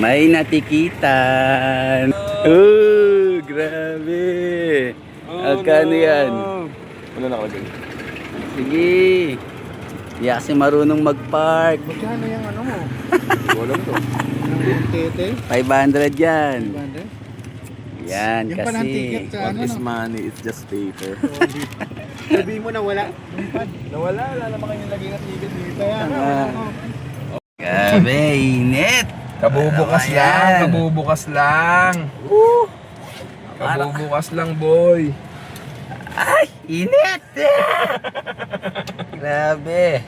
May natikitan. Grabe. Agkano yan? Wala nakalagay. Sige. Di kasi marunong mag-park. Magkano yung ano mo? Wala to. Yung tete? 500 yan. 500? Yan Yung pa ng ticket kasi. sa What ano, is no? money? It's just paper. Sabihin mo na wala. Yung pad. Nawala. Wala naman kayong lagay ng ticket dito. Kaya nga, ano. Grabe, init. Kabubukas Ano ba lang. yan? Kabubukas lang. Kabubukas lang, boy. Ay, init. Grabe.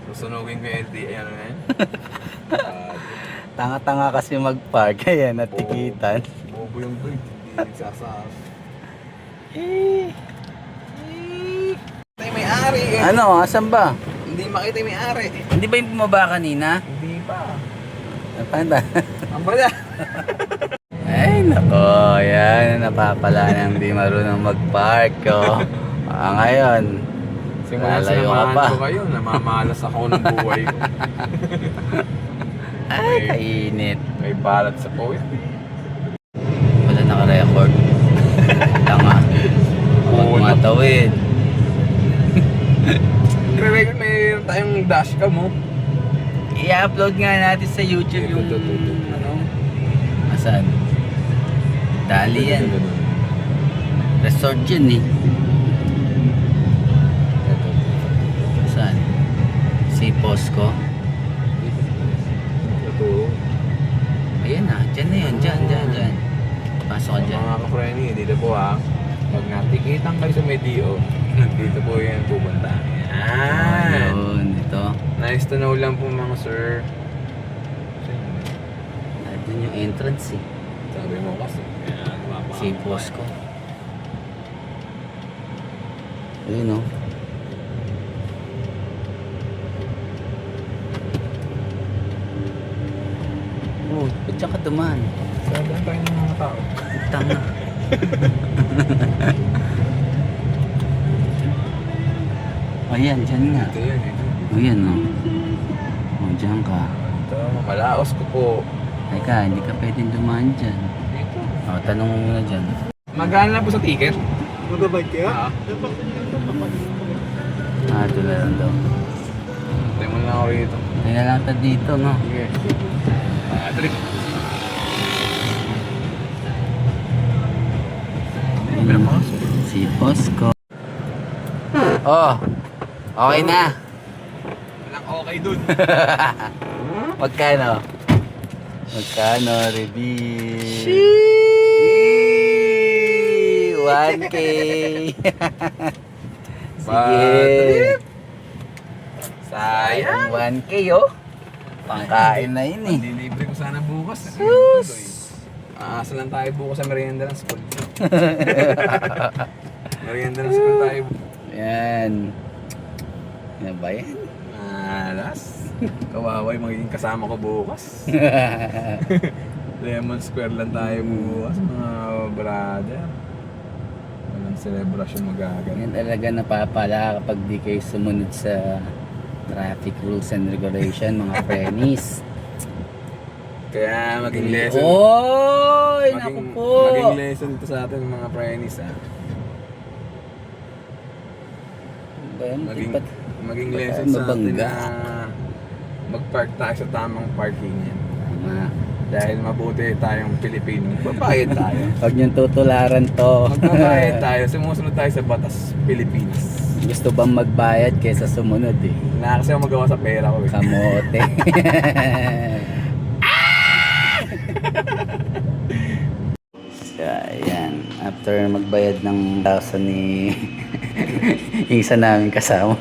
Susunugin ko yung LTE. Ano na yan? Tanga-tanga kasi mag-park. Kaya natikitan. Bobo yung boy. Hindi nagsasas. Tayo may-ari eh. Ano, asan ba? Hindi makita yung may-ari. Hindi ba yung bumaba kanina? Hindi pa. Paano ba? Ang bala. Ay, nako. Yan, napapala ng di marunong mag-park. Oh. Ngayon, Simula sa lalayo ka namahan pa. ko kayo, namamalas ako ng buhay ko. Ay, kainit. May balat sa poet. Wala naka-record. Tanga. Huwag Oo, matawid. Re-record, mayroon tayong dashcam mo. I-upload nga natin sa YouTube yung ano. Asan? Dali yan. Resort yun eh. Saan? Si Posco. Naturo. Ayan na. Diyan na yun. Diyan. Pasok ka dyan. Mga ka-friendly, dito po ha. Pag natikitan kayo sa Medio, dito po yan pupunta. Yan. Ayun. Ito. Nice to know lang po mga sir. Doon yung entrance eh. Sabi mo kasi. Yan, Si Posco. Ayun o. Oh, ba't dyan ka dumaan? Sabi tayo ng mga tao. Tanga. Ayan, dyan nga. Ito yan eh. Ayan o. Oh, dyan ka. Ito, malaos ko po. Teka, hindi ka pwedeng dumaan dyan. Dito. O, tanong mo muna dyan. Magkano na po sa ticket? Magabay kaya? Ito na lang daw. Tayo mo na ako rito. Tingnan lang ito dito, no? Sige. Patrick. Si Posco. Oh, okay na. Walang okay dun. Magkano? Magkano, Reveal? 1K. Patrick. Sige. Sayang. 1K, oh. Pangkain na yun eh. Dilibre ko sana bukas. Aasa lang tayo bukas sa merienda ng school. Merienda ng school tayo. Yan. Yan ba yan? Alas. Kawawa yung magiging kasama ko bukas. Lemon Square lang tayo bukas, mga brother. Walang celebration magagawa. Yan talaga napapala kapag di kayo sumunod sa traffic rules and regulation, mga friends. Kaya maging lesson. Oy, naku po. Maging lesson ito sa atin mga friends ha. Ba yan? Maging Ba't lesson tayo sa atin mabangga? na mag-park tayo sa tamang parking yan. Tama. Dahil mabuti tayong Pilipino. Magbabayad tayo. Huwag niyong tutularan to. Magbabayad tayo. Sumusunod tayo sa batas Pilipinas. Gusto bang magbayad kaysa sumunod eh? Wala kasi ako magawa sa pera ko eh. Kamote. Ayan. After magbayad ng tasa ni yung isa namin kasama.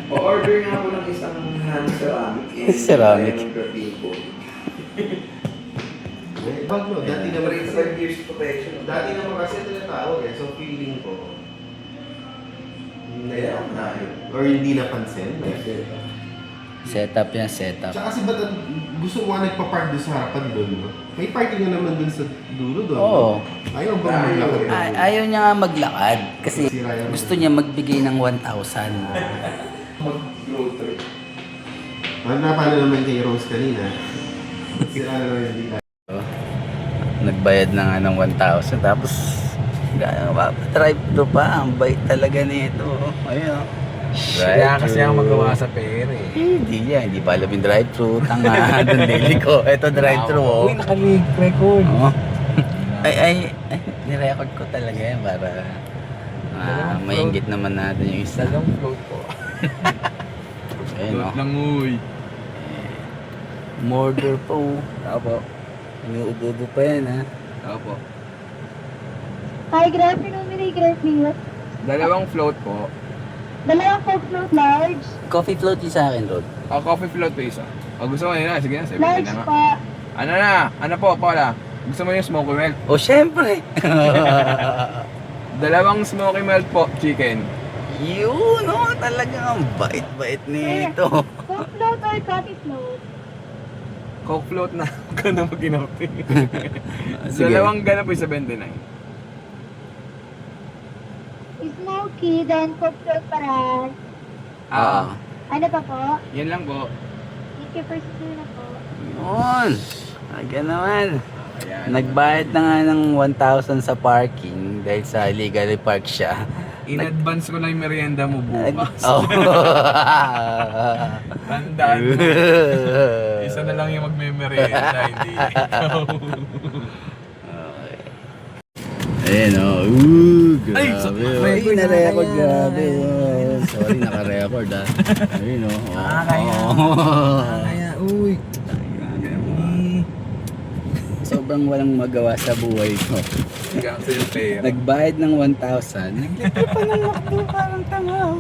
O-order nga ako ng isang hand ceramic. Ceramic. Bag no, dati naman kasi, 5 years protection. dati naman kasi ito yung tawag eh. So feeling ko, Kaya ako na yun. or hindi napansin. Setup yan, setup. Tsaka kasi ba't gusto mo nga nagpa-park doon sa harapan doon, no? May parking nga naman doon sa dulo doon. Oo. Ayaw ba maglakad? Ayaw niya nga maglakad kasi Sira yan. gusto niya magbigay ng 1,000. Mag-road trip. Paano naman kay Rose kanina? Si ano hindi na. Nagbayad na nga ng 1,000 tapos drive to pa. Ang bait talaga nito. Ayun. Kaya kasi ako magawa sa pera eh. Hindi pa alam yung drive-thru. Tanga, doon daily ko. Ito drive-thru. Oh. Uy, naka-record. Oh. Ay, nirecord ko talaga yan para mainggit naman natin yung isa. Dalawang float po. Ayun, oh. lang uy. Murder po. Opo. Inuubo pa yan, ha? Opo. Hi, good afternoon, Minnie. Good afternoon. Dalawang float po. Dalawang Coke float large. Coffee float yung sa akin, Rod. Coffee float po isa. Gusto mo yun na? Sige na, 70 Large na nga. pa. Ano na? Ano po, Paula? Gusto mo yung smoky melt? Oh, syempre! Dalawang smoky melt po, chicken. Yun, oh, talagang ang bait-bait nito. Coke float or coffee float? Coke float na. Huwag ka na mag-inauti. Sige. Dalawang gana po yung 79. Smoky, then Coke float para. Oo. Ano pa po? Yan lang po. Thank you for sitting na po. Yun. Aga naman. Ayan. Nagbayad na nga ng 1,000 sa parking dahil sa illegally park siya. In advance ko na yung merienda mo bukas. Oh. Tandaan mo. Isa na lang yung magme-merienda, hindi ikaw. Ayan o. Ooh, grabe. Ay, Ay, na-record, grabe. Oh. Sorry, naka-record ah. Ayun o. Kaya, uy. Sobrang walang magawa sa buhay ko. Cancel yung pera. Nagbayad ng 1,000. Naglibre pa ng McDo, parang tanga.